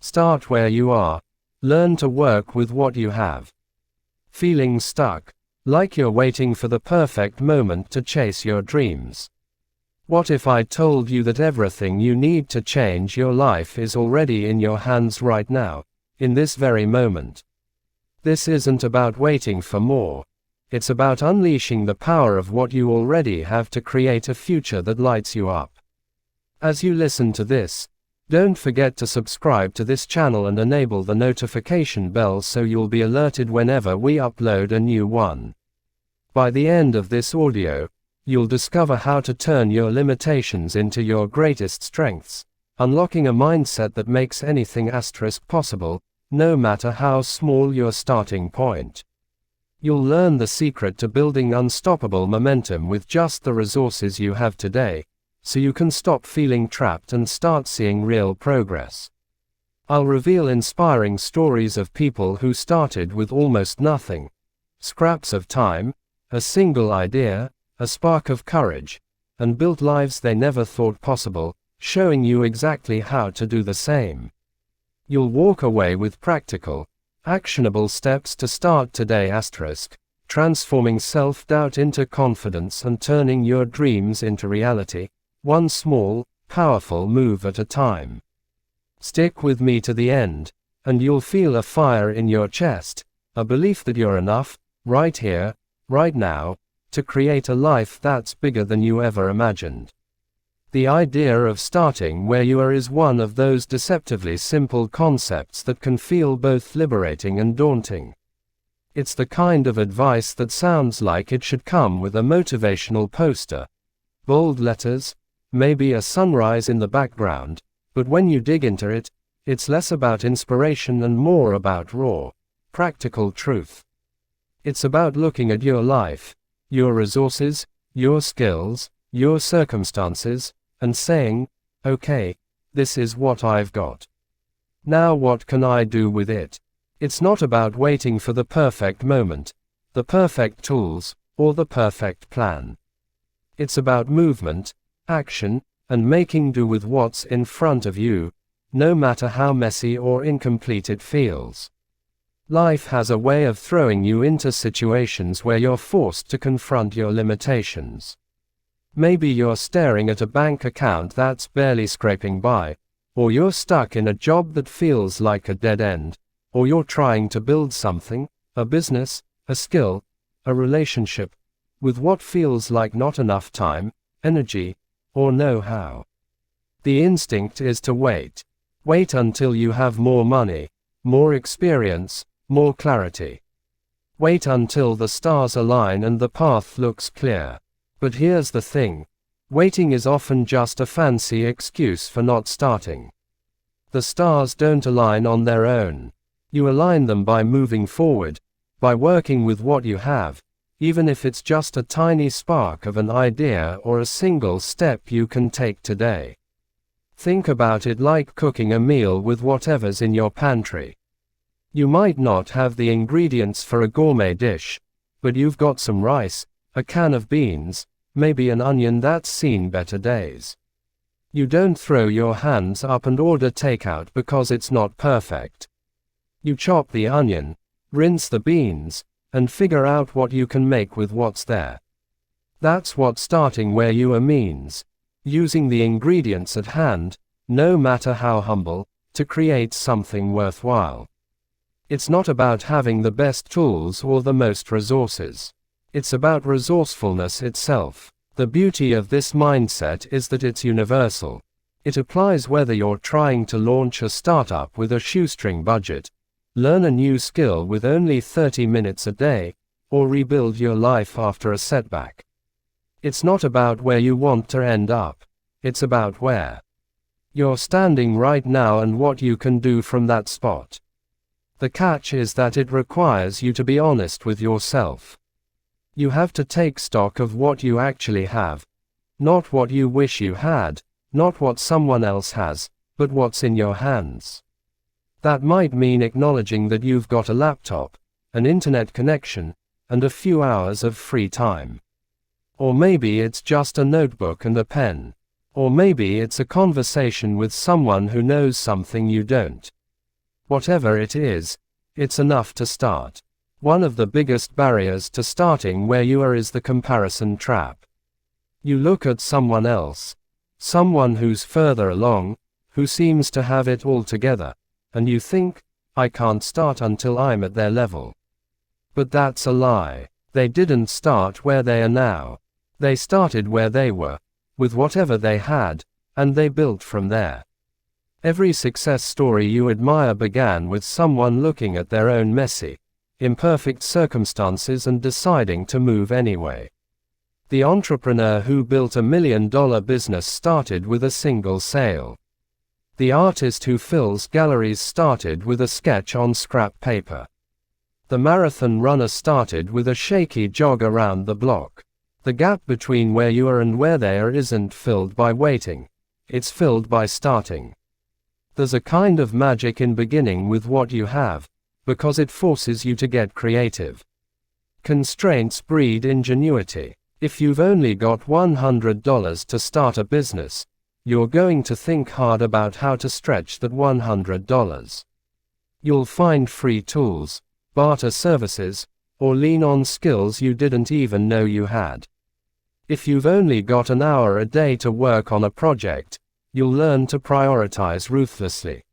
Start where you are. Learn to work with what you have. Feeling stuck, like you're waiting for the perfect moment to chase your dreams. What if I told you that everything you need to change your life is already in your hands right now, in this very moment? This isn't about waiting for more. It's about unleashing the power of what you already have to create a future that lights you up. As you listen to this, don't forget to subscribe to this channel and enable the notification bell so you'll be alerted whenever we upload a new one. By the end of this audio, you'll discover how to turn your limitations into your greatest strengths, unlocking a mindset that makes anything possible, no matter how small your starting point. You'll learn the secret to building unstoppable momentum with just the resources you have today, so you can stop feeling trapped and start seeing real progress. I'll reveal inspiring stories of people who started with almost nothing, scraps of time, a single idea, a spark of courage, and built lives they never thought possible, showing you exactly how to do the same. You'll walk away with practical, actionable steps to start today transforming self-doubt into confidence and turning your dreams into reality, one small, powerful move at a time. Stick with me to the end, and you'll feel a fire in your chest, a belief that you're enough, right here, right now, to create a life that's bigger than you ever imagined. The idea of starting where you are is one of those deceptively simple concepts that can feel both liberating and daunting. It's the kind of advice that sounds like it should come with a motivational poster, bold letters, maybe a sunrise in the background, but when you dig into it, it's less about inspiration and more about raw, practical truth. It's about looking at your life, your resources, your skills, your circumstances, and saying, okay, this is what I've got. Now what can I do with it? It's not about waiting for the perfect moment, the perfect tools, or the perfect plan. It's about movement, action, and making do with what's in front of you, no matter how messy or incomplete it feels. Life has a way of throwing you into situations where you're forced to confront your limitations. Maybe you're staring at a bank account that's barely scraping by, or you're stuck in a job that feels like a dead end, or you're trying to build something, a business, a skill, a relationship, with what feels like not enough time, energy, or know-how. The instinct is to wait. Wait until you have more money, more experience, more clarity. Wait until the stars align and the path looks clear. But here's the thing. Waiting is often just a fancy excuse for not starting. The stars don't align on their own. You align them by moving forward, by working with what you have, even if it's just a tiny spark of an idea or a single step you can take today. Think about it like cooking a meal with whatever's in your pantry. You might not have the ingredients for a gourmet dish, but you've got some rice, a can of beans, maybe an onion that's seen better days. You don't throw your hands up and order takeout because it's not perfect. You chop the onion, rinse the beans, and figure out what you can make with what's there. That's what starting where you are means, using the ingredients at hand, no matter how humble, to create something worthwhile. It's not about having the best tools or the most resources. It's about resourcefulness itself. The beauty of this mindset is that it's universal. It applies whether you're trying to launch a startup with a shoestring budget, learn a new skill with only 30 minutes a day, or rebuild your life after a setback. It's not about where you want to end up. It's about where you're standing right now and what you can do from that spot. The catch is that it requires you to be honest with yourself. You have to take stock of what you actually have, not what you wish you had, not what someone else has, but what's in your hands. That might mean acknowledging that you've got a laptop, an internet connection, and a few hours of free time. Or maybe it's just a notebook and a pen. Or maybe it's a conversation with someone who knows something you don't. Whatever it is, it's enough to start. One of the biggest barriers to starting where you are is the comparison trap. You look at someone else, someone who's further along, who seems to have it all together, and you think, I can't start until I'm at their level. But that's a lie. They didn't start where they are now. They started where they were, with whatever they had, and they built from there. Every success story you admire began with someone looking at their own messy, imperfect circumstances and deciding to move anyway. The entrepreneur who built $1 million business started with a single sale. The artist who fills galleries started with a sketch on scrap paper. The marathon runner started with a shaky jog around the block. The gap between where you are and where they are isn't filled by waiting. It's filled by starting. There's a kind of magic in beginning with what you have, because it forces you to get creative. Constraints breed ingenuity. If you've only got $100 to start a business, you're going to think hard about how to stretch that $100. You'll find free tools, barter services, or lean on skills you didn't even know you had. If you've only got an hour a day to work on a project, you'll learn to prioritize ruthlessly.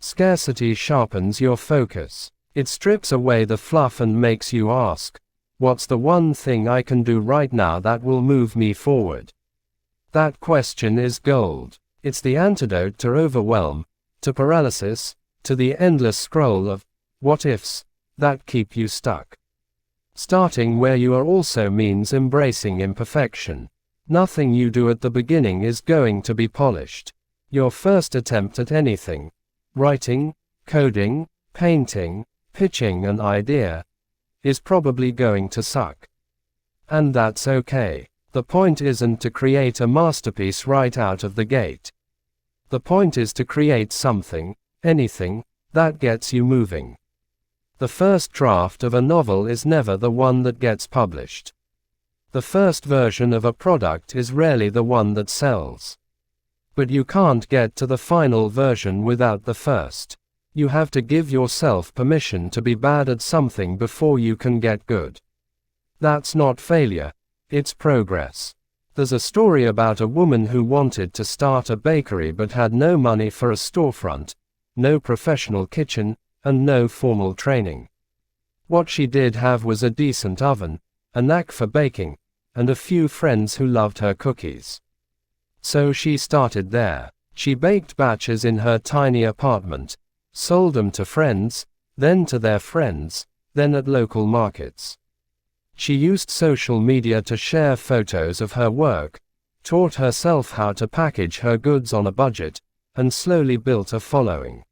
Scarcity sharpens your focus. It strips away the fluff and makes you ask, what's the one thing I can do right now that will move me forward? That question is gold. It's the antidote to overwhelm, to paralysis, to the endless scroll of what ifs that keep you stuck. Starting where you are also means embracing imperfection. Nothing you do at the beginning is going to be polished. Your first attempt at anything, writing, coding, painting, pitching an idea, is probably going to suck. And that's okay. The point isn't to create a masterpiece right out of the gate. The point is to create something, anything, that gets you moving. The first draft of a novel is never the one that gets published. The first version of a product is rarely the one that sells. But you can't get to the final version without the first. You have to give yourself permission to be bad at something before you can get good. That's not failure, it's progress. There's a story about a woman who wanted to start a bakery but had no money for a storefront, no professional kitchen, and no formal training. What she did have was a decent oven, a knack for baking, and a few friends who loved her cookies. So she started there. She baked batches in her tiny apartment, sold them to friends, then to their friends, then at local markets. She used social media to share photos of her work, taught herself how to package her goods on a budget, and slowly built a following.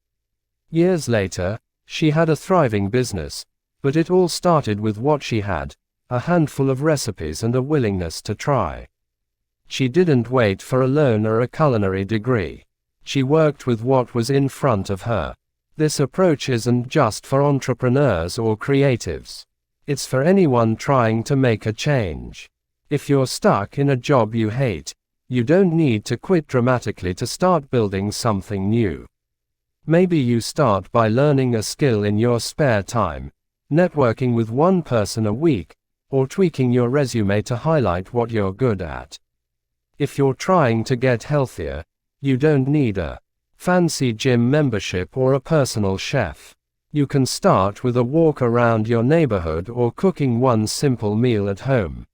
Years later, she had a thriving business, but it all started with what she had, a handful of recipes and a willingness to try. She didn't wait for a loan or a culinary degree. She worked with what was in front of her. This approach isn't just for entrepreneurs or creatives. It's for anyone trying to make a change. If you're stuck in a job you hate, you don't need to quit dramatically to start building something new. Maybe you start by learning a skill in your spare time, networking with one person a week, or tweaking your resume to highlight what you're good at. If you're trying to get healthier, you don't need a fancy gym membership or a personal chef. You can start with a walk around your neighborhood or cooking one simple meal at home.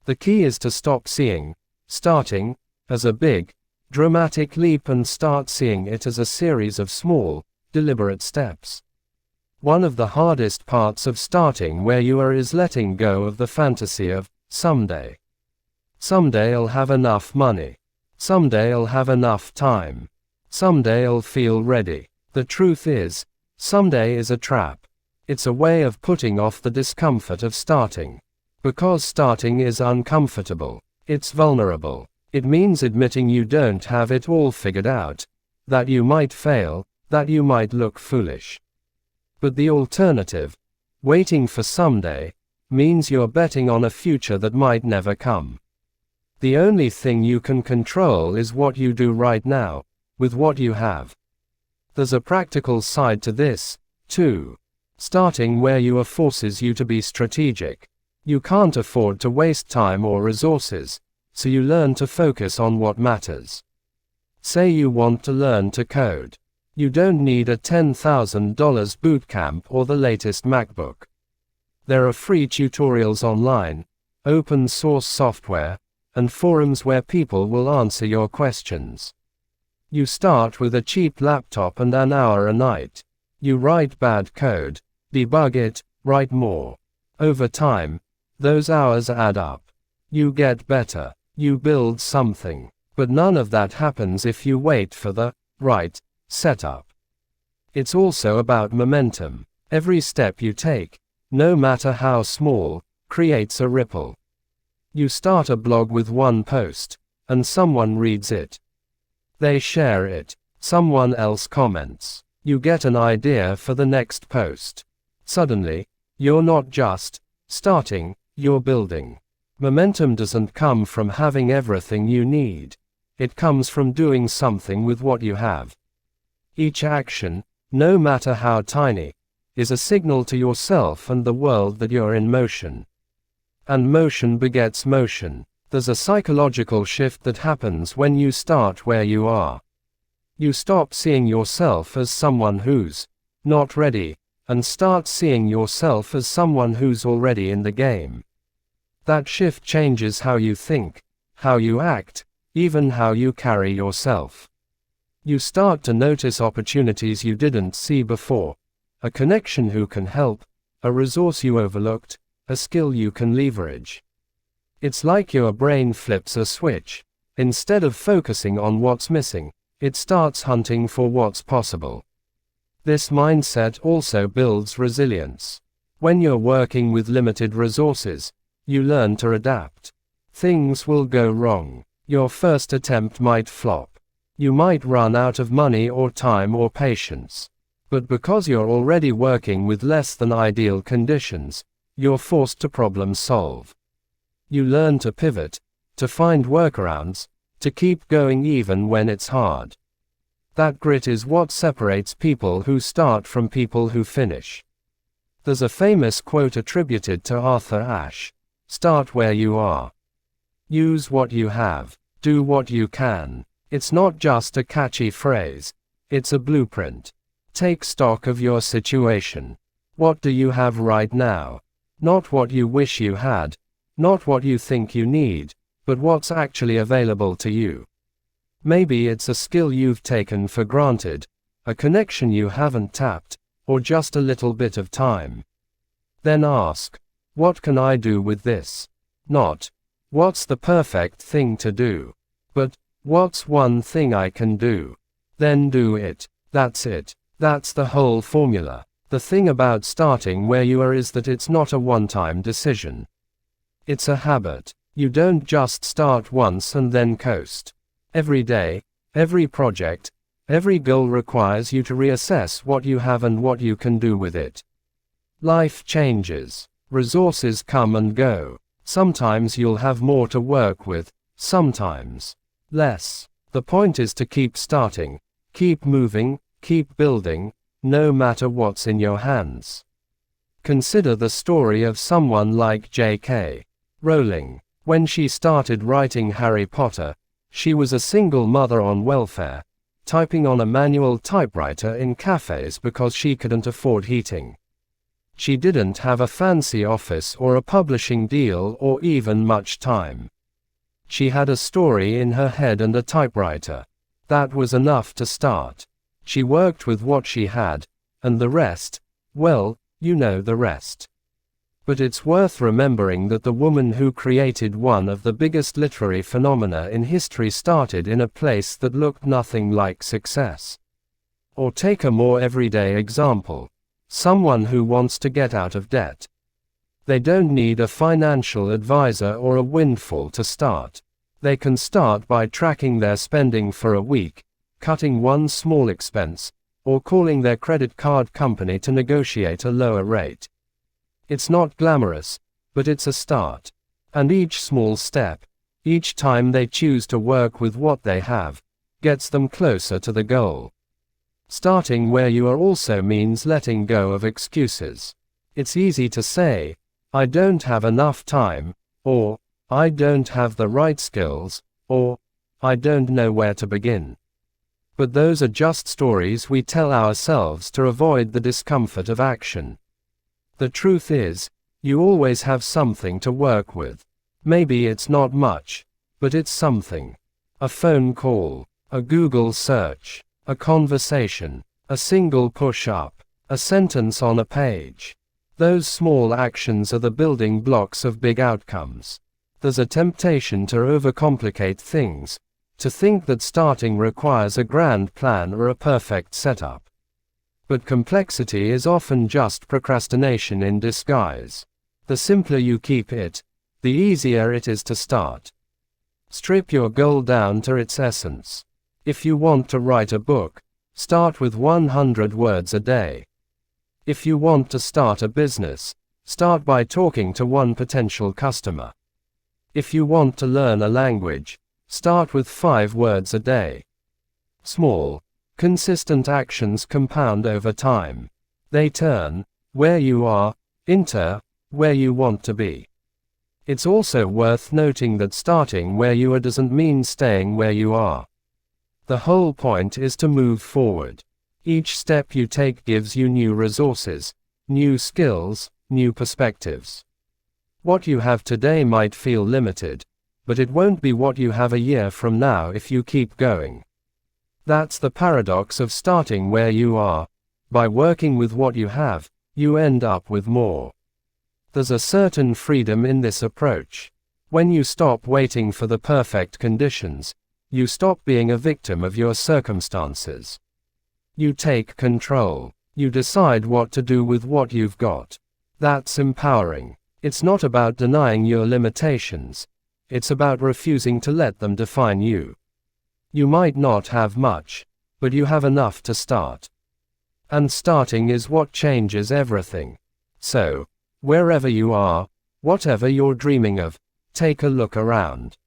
The key is to stop seeing starting as a big, dramatic leap and start seeing it as a series of small, deliberate steps. One of the hardest parts of starting where you are is letting go of the fantasy of someday. Someday I'll have enough money. Someday I'll have enough time. Someday I'll feel ready. The truth is, someday is a trap. It's a way of putting off the discomfort of starting. Because starting is uncomfortable. It's vulnerable. It means admitting you don't have it all figured out, that you might fail, that you might look foolish. But the alternative, waiting for someday, means you're betting on a future that might never come. The only thing you can control is what you do right now, with what you have. There's a practical side to this, too. Starting where you are forces you to be strategic. You can't afford to waste time or resources, so you learn to focus on what matters. Say you want to learn to code. You don't need a $10,000 bootcamp or the latest MacBook. There are free tutorials online, open source software, and forums where people will answer your questions. You start with a cheap laptop and an hour a night. You write bad code, debug it, write more. Over time, those hours add up. You get better. You build something. But none of that happens if you wait for the right setup. It's also about momentum. Every step you take, no matter how small, creates a ripple. You start a blog with one post, and someone reads it. They share it. Someone else comments. You get an idea for the next post. Suddenly, you're not just starting, you're building. Momentum doesn't come from having everything you need. It comes from doing something with what you have. Each action, no matter how tiny, is a signal to yourself and the world that you're in motion. And motion begets motion. There's a psychological shift that happens when you start where you are. You stop seeing yourself as someone who's not ready, and start seeing yourself as someone who's already in the game. That shift changes how you think, how you act, even how you carry yourself. You start to notice opportunities you didn't see before, a connection who can help, a resource you overlooked, a skill you can leverage. It's like your brain flips a switch. Instead of focusing on what's missing, it starts hunting for what's possible. This mindset also builds resilience. When you're working with limited resources, you learn to adapt. Things will go wrong. Your first attempt might flop. You might run out of money or time or patience. But because you're already working with less than ideal conditions, you're forced to problem solve. You learn to pivot, to find workarounds, to keep going even when it's hard. That grit is what separates people who start from people who finish. There's a famous quote attributed to Arthur Ashe: "Start where you are. Use what you have. Do what you can." It's not just a catchy phrase. It's a blueprint. Take stock of your situation. What do you have right now? Not what you wish you had, not what you think you need, but what's actually available to you. Maybe it's a skill you've taken for granted, a connection you haven't tapped, or just a little bit of time. Then ask, what can I do with this? Not, what's the perfect thing to do? But, what's one thing I can do? Then do it. That's it. That's the whole formula. The thing about starting where you are is that it's not a one-time decision. It's a habit. You don't just start once and then coast. Every day, every project, every goal requires you to reassess what you have and what you can do with it. Life changes. Resources come and go. Sometimes you'll have more to work with, sometimes less. The point is to keep starting, keep moving, keep building, no matter what's in your hands. Consider the story of someone like J.K. Rowling. When she started writing Harry Potter, she was a single mother on welfare, typing on a manual typewriter in cafes because she couldn't afford heating. She didn't have a fancy office or a publishing deal or even much time. She had a story in her head and a typewriter. That was enough to start. She worked with what she had, and the rest, well, you know the rest. But it's worth remembering that the woman who created one of the biggest literary phenomena in history started in a place that looked nothing like success. Or take a more everyday example. Someone who wants to get out of debt. They don't need a financial advisor or a windfall to start. They can start by tracking their spending for a week, cutting one small expense, or calling their credit card company to negotiate a lower rate. It's not glamorous, but it's a start. And each small step, each time they choose to work with what they have, gets them closer to the goal. Starting where you are also means letting go of excuses. It's easy to say, I don't have enough time, or, I don't have the right skills, or, I don't know where to begin. But those are just stories we tell ourselves to avoid the discomfort of action. The truth is, you always have something to work with. Maybe it's not much, but it's something. A phone call, a Google search, a conversation, a single push-up, a sentence on a page. Those small actions are the building blocks of big outcomes. There's a temptation to overcomplicate things, to think that starting requires a grand plan or a perfect setup. But complexity is often just procrastination in disguise. The simpler you keep it, the easier it is to start. Strip your goal down to its essence. If you want to write a book, start with 100 words a day. If you want to start a business, start by talking to one potential customer. If you want to learn a language, start with 5 words a day. Small, consistent actions compound over time. They turn where you are into where you want to be. It's also worth noting that starting where you are doesn't mean staying where you are. The whole point is to move forward. Each step you take gives you new resources, new skills, new perspectives. What you have today might feel limited, but it won't be what you have a year from now if you keep going. That's the paradox of starting where you are. By working with what you have, you end up with more. There's a certain freedom in this approach. When you stop waiting for the perfect conditions, you stop being a victim of your circumstances. You take control. You decide what to do with what you've got. That's empowering. It's not about denying your limitations. It's about refusing to let them define you. You might not have much, but you have enough to start. And starting is what changes everything. So, wherever you are, whatever you're dreaming of, take a look around.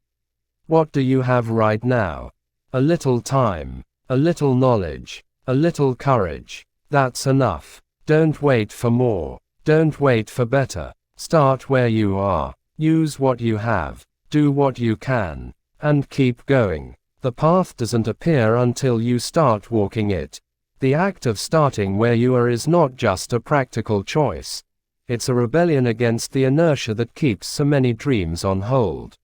What do you have right now? A little time, a little knowledge, a little courage. That's enough. Don't wait for more. Don't wait for better. Start where you are. Use what you have. Do what you can. And keep going. The path doesn't appear until you start walking it. The act of starting where you are is not just a practical choice. It's a rebellion against the inertia that keeps so many dreams on hold.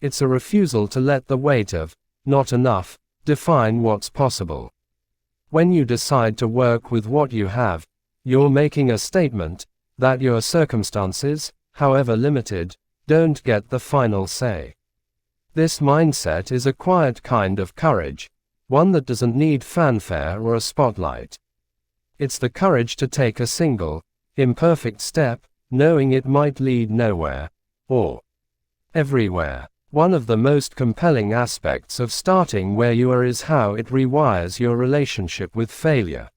It's a refusal to let the weight of not enough define what's possible. When you decide to work with what you have, you're making a statement that your circumstances, however limited, don't get the final say. This mindset is a quiet kind of courage, one that doesn't need fanfare or a spotlight. It's the courage to take a single, imperfect step, knowing it might lead nowhere, or everywhere. One of the most compelling aspects of starting where you are is how it rewires your relationship with failure.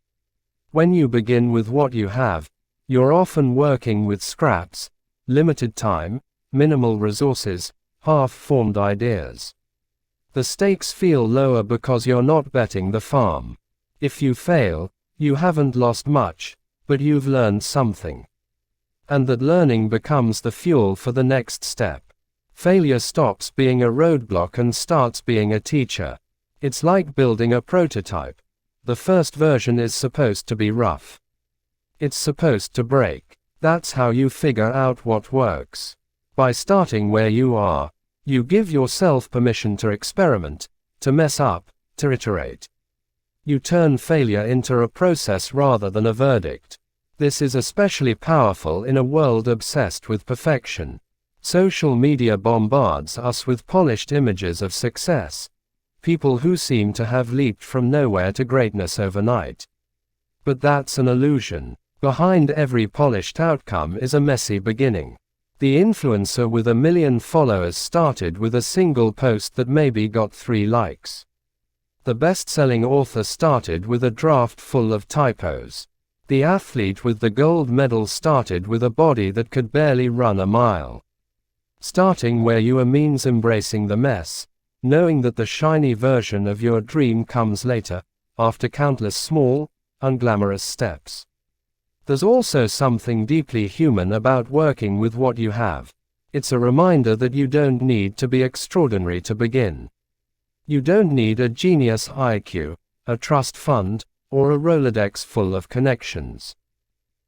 When you begin with what you have, you're often working with scraps, limited time, minimal resources, half-formed ideas. The stakes feel lower because you're not betting the farm. If you fail, you haven't lost much, but you've learned something. And that learning becomes the fuel for the next step. Failure stops being a roadblock and starts being a teacher. It's like building a prototype. The first version is supposed to be rough. It's supposed to break. That's how you figure out what works. By starting where you are, you give yourself permission to experiment, to mess up, to iterate. You turn failure into a process rather than a verdict. This is especially powerful in a world obsessed with perfection. Social media bombards us with polished images of success, people who seem to have leaped from nowhere to greatness overnight. But that's an illusion. Behind every polished outcome is a messy beginning. The influencer with 1 million followers started with a single post that maybe got 3 likes. The best-selling author started with a draft full of typos. The athlete with the gold medal started with a body that could barely run a mile. Starting where you are means embracing the mess, knowing that the shiny version of your dream comes later, after countless small, unglamorous steps. There's also something deeply human about working with what you have. It's a reminder that you don't need to be extraordinary to begin. You don't need a genius IQ, a trust fund, or a Rolodex full of connections.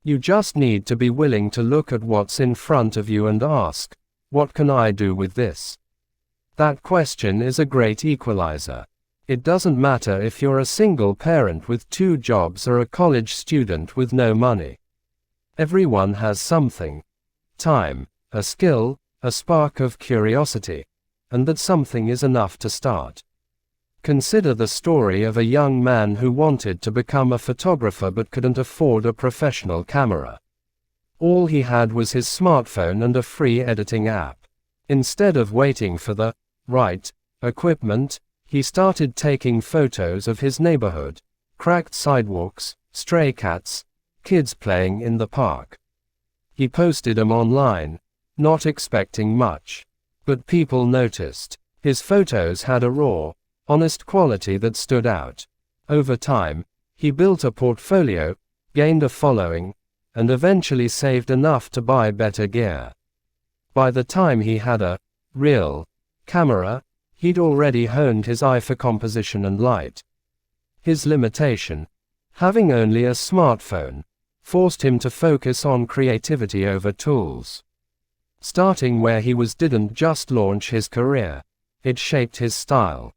You just need to be willing to look at what's in front of you and ask, what can I do with this? That question is a great equalizer. It doesn't matter if you're a single parent with 2 jobs or a college student with no money. Everyone has something. Time, a skill, a spark of curiosity, and that something is enough to start. Consider the story of a young man who wanted to become a photographer but couldn't afford a professional camera. All he had was his smartphone and a free editing app. Instead of waiting for the right equipment, he started taking photos of his neighborhood, cracked sidewalks, stray cats, kids playing in the park. He posted them online, not expecting much. But people noticed. His photos had a raw, honest quality that stood out. Over time, he built a portfolio, gained a following, and eventually saved enough to buy better gear. By the time he had a real camera, he'd already honed his eye for composition and light. His limitation, having only a smartphone, forced him to focus on creativity over tools. Starting where he was didn't just launch his career, it shaped his style.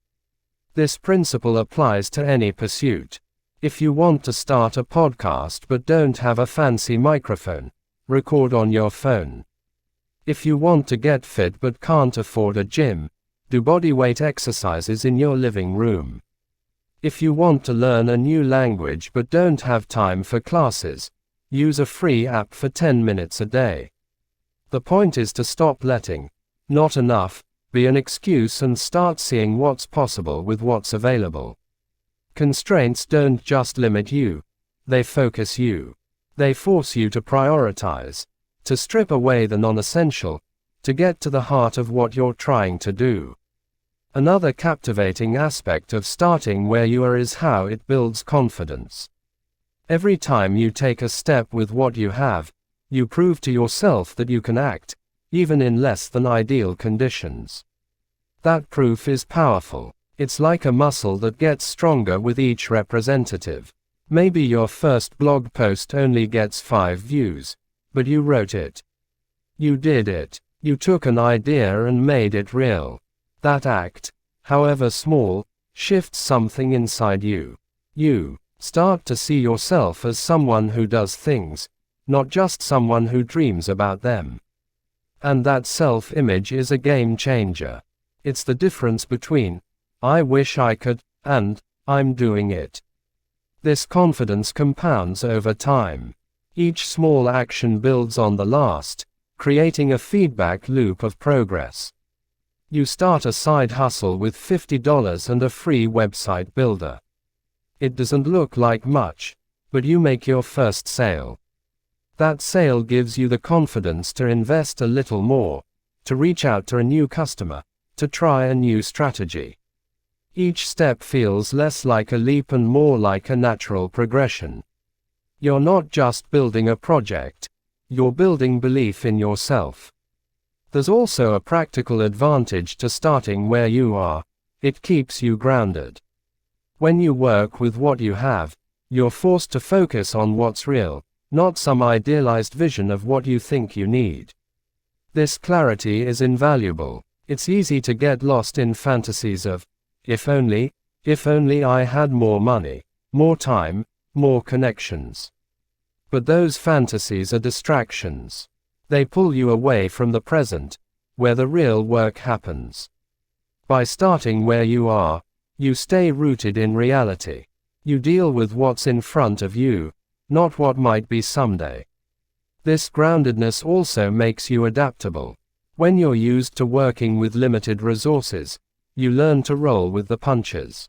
This principle applies to any pursuit. If you want to start a podcast but don't have a fancy microphone, record on your phone. If you want to get fit but can't afford a gym, do bodyweight exercises in your living room. If you want to learn a new language but don't have time for classes, use a free app for 10 minutes a day. The point is to stop letting "not enough" be an excuse and start seeing what's possible with what's available. Constraints don't just limit you, they focus you. They force you to prioritize, to strip away the non-essential, to get to the heart of what you're trying to do. Another captivating aspect of starting where you are is how it builds confidence. Every time you take a step with what you have, you prove to yourself that you can act, even in less than ideal conditions. That proof is powerful. It's like a muscle that gets stronger with each representative. Maybe your first blog post only gets 5 views, but you wrote it. You did it. You took an idea and made it real. That act, however small, shifts something inside you. You start to see yourself as someone who does things, not just someone who dreams about them. And that self-image is a game changer. It's the difference between, "I wish I could," and, "I'm doing it." This confidence compounds over time. Each small action builds on the last, creating a feedback loop of progress. You start a side hustle with $50 and a free website builder. It doesn't look like much, but you make your first sale. That sale gives you the confidence to invest a little more, to reach out to a new customer, to try a new strategy. Each step feels less like a leap and more like a natural progression. You're not just building a project, you're building belief in yourself. There's also a practical advantage to starting where you are. It keeps you grounded. When you work with what you have, you're forced to focus on what's real, not some idealized vision of what you think you need. This clarity is invaluable. It's easy to get lost in fantasies of, if only I had more money, more time, more connections. But those fantasies are distractions. They pull you away from the present, where the real work happens. By starting where you are, you stay rooted in reality. You deal with what's in front of you, not what might be someday. This groundedness also makes you adaptable. When you're used to working with limited resources, you learn to roll with the punches.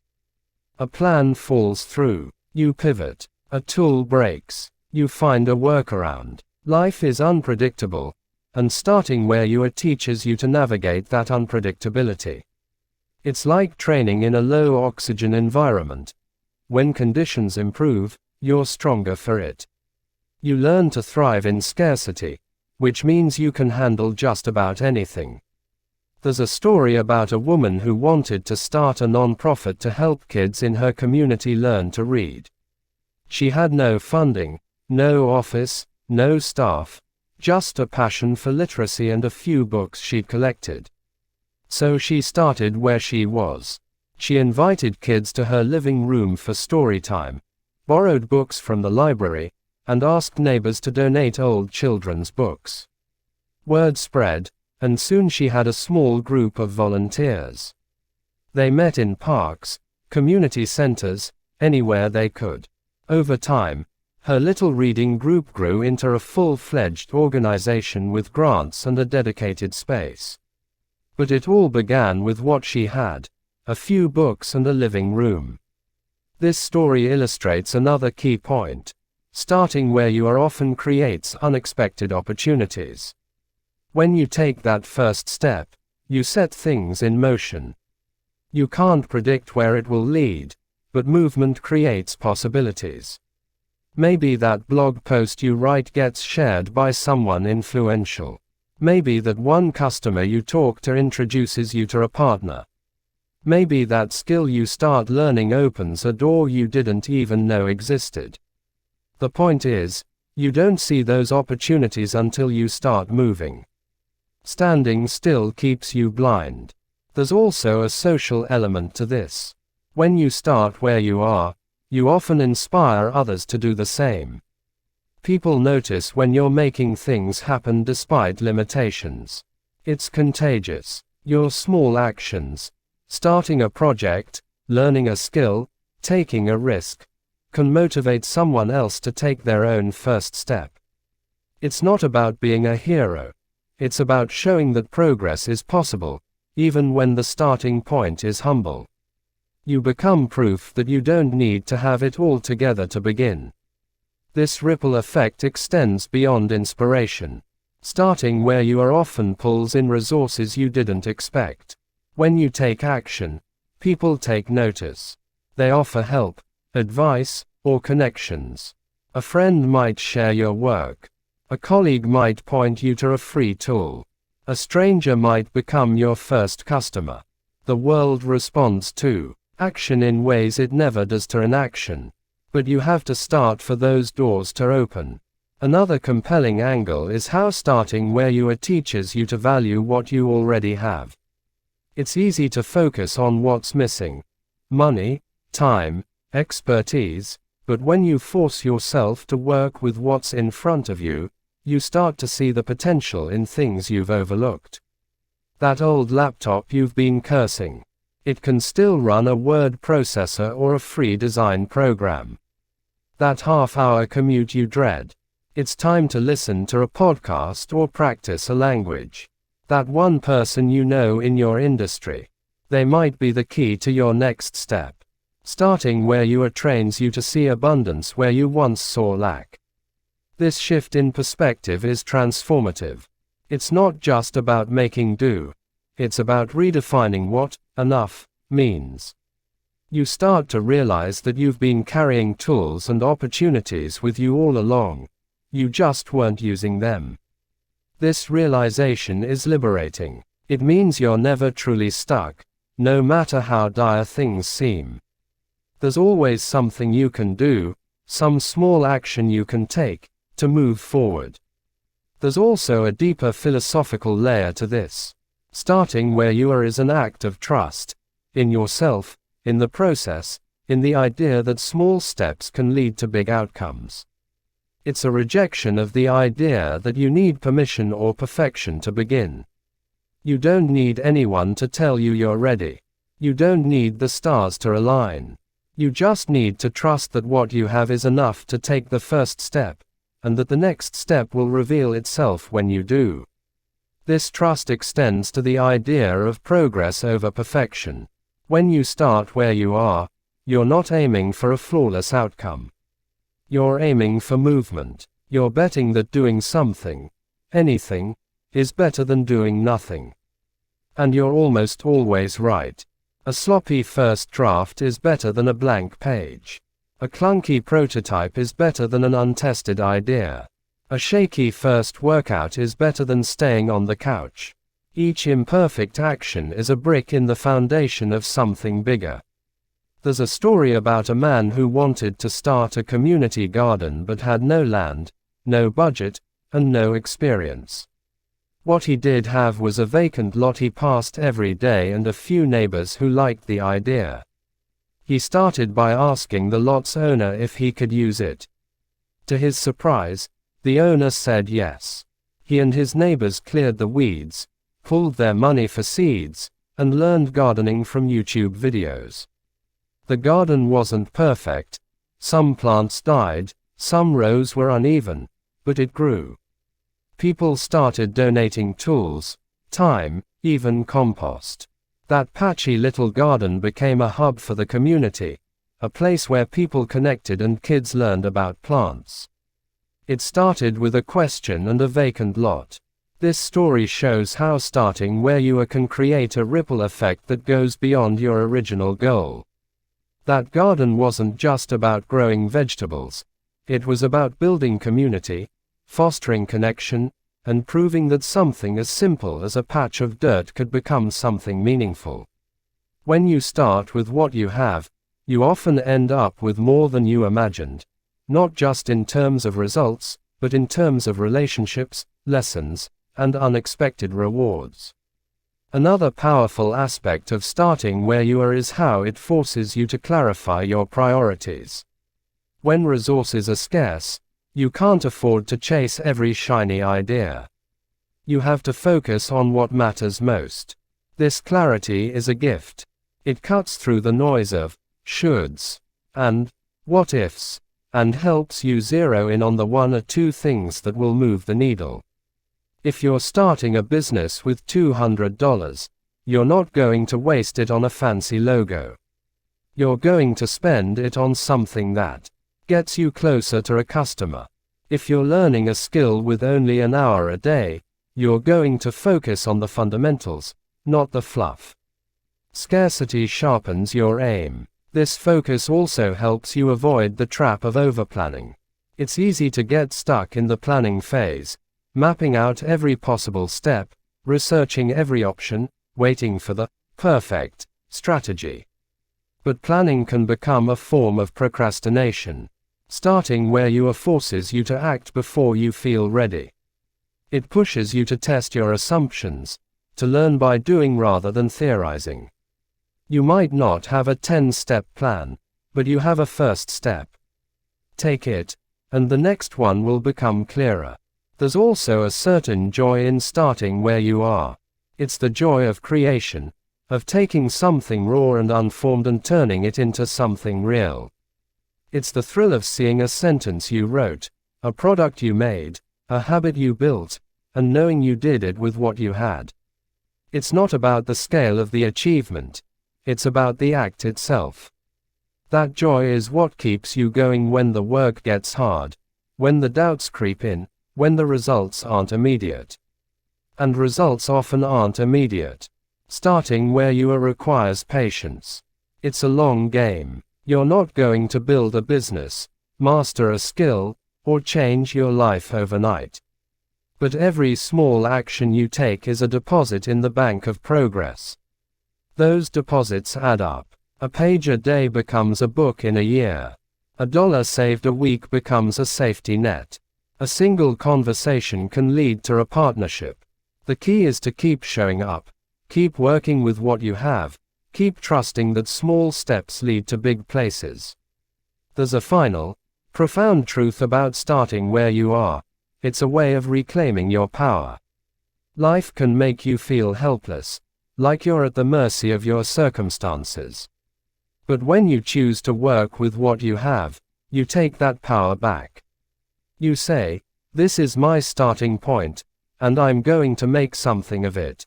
A plan falls through, you pivot. A tool breaks, you find a workaround. Life is unpredictable, and starting where you are teaches you to navigate that unpredictability. It's like training in a low-oxygen environment. when conditions improve, you're stronger for it. You learn to thrive in scarcity, which means you can handle just about anything. There's a story about a woman who wanted to start a non-profit to help kids in her community learn to read. She had no funding, no office, no staff, just a passion for literacy and a few books she'd collected. So she started where she was. She invited kids to her living room for story time, borrowed books from the library, and asked neighbors to donate old children's books. Word spread, and soon she had a small group of volunteers. They met in parks, community centers, anywhere they could. Over time, her little reading group grew into a full-fledged organization with grants and a dedicated space. But it all began with what she had: a few books and a living room. This story illustrates another key point. Starting where you are often creates unexpected opportunities. When you take that first step, you set things in motion. You can't predict where it will lead, but movement creates possibilities. Maybe that blog post you write gets shared by someone influential. Maybe that one customer you talk to introduces you to a partner. Maybe that skill you start learning opens a door you didn't even know existed. The point is, you don't see those opportunities until you start moving. Standing still keeps you blind. There's also a social element to this. When you start where you are, you often inspire others to do the same. People notice when you're making things happen despite limitations. It's contagious. Your small actions, starting a project, learning a skill, taking a risk, can motivate someone else to take their own first step. It's not about being a hero. It's about showing that progress is possible, even when the starting point is humble. You become proof that you don't need to have it all together to begin. This ripple effect extends beyond inspiration. Starting where you are often pulls in resources you didn't expect. When you take action, people take notice. They offer help, advice, or connections. A friend might share your work. A colleague might point you to a free tool. A stranger might become your first customer. The world responds to action in ways it never does to inaction. But you have to start for those doors to open. Another compelling angle is how starting where you are teaches you to value what you already have. It's easy to focus on what's missing: money, time, expertise, but when you force yourself to work with what's in front of you, you start to see the potential in things you've overlooked. That old laptop you've been cursing. It can still run a word processor or a free design program. That half-hour commute you dread. It's time to listen to a podcast or practice a language. That one person you know in your industry. They might be the key to your next step. Starting where you are trains you to see abundance where you once saw lack. This shift in perspective is transformative. It's not just about making do. It's about redefining what enough means. You start to realize that you've been carrying tools and opportunities with you all along. You just weren't using them. This realization is liberating. It means you're never truly stuck, no matter how dire things seem. There's always something you can do, some small action you can take, to move forward. There's also a deeper philosophical layer to this. Starting where you are is an act of trust, in yourself, in the process, in the idea that small steps can lead to big outcomes. It's a rejection of the idea that you need permission or perfection to begin. You don't need anyone to tell you you're ready. You don't need the stars to align. You just need to trust that what you have is enough to take the first step, and that the next step will reveal itself when you do. This trust extends to the idea of progress over perfection. When you start where you are, you're not aiming for a flawless outcome. You're aiming for movement. You're betting that doing something, anything, is better than doing nothing. And you're almost always right. A sloppy first draft is better than a blank page. A clunky prototype is better than an untested idea. A shaky first workout is better than staying on the couch. Each imperfect action is a brick in the foundation of something bigger. There's a story about a man who wanted to start a community garden but had no land, no budget, and no experience. What he did have was a vacant lot he passed every day and a few neighbors who liked the idea. He started by asking the lot's owner if he could use it. To his surprise, the owner said yes. He and his neighbors cleared the weeds, pulled their money for seeds, and learned gardening from YouTube videos. The garden wasn't perfect. Some plants died, some rows were uneven, but it grew. People started donating tools, time, even compost. That patchy little garden became a hub for the community, a place where people connected and kids learned about plants. It started with a question and a vacant lot. This story shows how starting where you are can create a ripple effect that goes beyond your original goal. That garden wasn't just about growing vegetables. It was about building community, fostering connection, and proving that something as simple as a patch of dirt could become something meaningful. When you start with what you have, you often end up with more than you imagined, not just in terms of results, but in terms of relationships, lessons, and unexpected rewards. Another powerful aspect of starting where you are is how it forces you to clarify your priorities. When resources are scarce, you can't afford to chase every shiny idea. You have to focus on what matters most. This clarity is a gift. It cuts through the noise of shoulds and what ifs, and helps you zero in on the one or two things that will move the needle. If you're starting a business with $200, you're not going to waste it on a fancy logo. You're going to spend it on something that gets you closer to a customer. If you're learning a skill with only an hour a day, you're going to focus on the fundamentals, not the fluff. Scarcity sharpens your aim. This focus also helps you avoid the trap of overplanning. It's easy to get stuck in the planning phase, mapping out every possible step, researching every option, waiting for the perfect strategy. But planning can become a form of procrastination. Starting where you are forces you to act before you feel ready. It pushes you to test your assumptions, to learn by doing rather than theorizing. You might not have a 10-step plan, but you have a first step. Take it, and the next one will become clearer. There's also a certain joy in starting where you are. It's the joy of creation, of taking something raw and unformed and turning it into something real. It's the thrill of seeing a sentence you wrote, a product you made, a habit you built, and knowing you did it with what you had. It's not about the scale of the achievement. It's about the act itself. That joy is what keeps you going when the work gets hard, when the doubts creep in, when the results aren't immediate. And results often aren't immediate. Starting where you are requires patience. It's a long game. You're not going to build a business, master a skill, or change your life overnight. But every small action you take is a deposit in the bank of progress. Those deposits add up. A page a day becomes a book in a year. $1 saved a week becomes a safety net. A single conversation can lead to a partnership. The key is to keep showing up, keep working with what you have, keep trusting that small steps lead to big places. There's a final, profound truth about starting where you are. It's a way of reclaiming your power. Life can make you feel helpless, like you're at the mercy of your circumstances. But when you choose to work with what you have, you take that power back. You say, "This is my starting point, and I'm going to make something of it."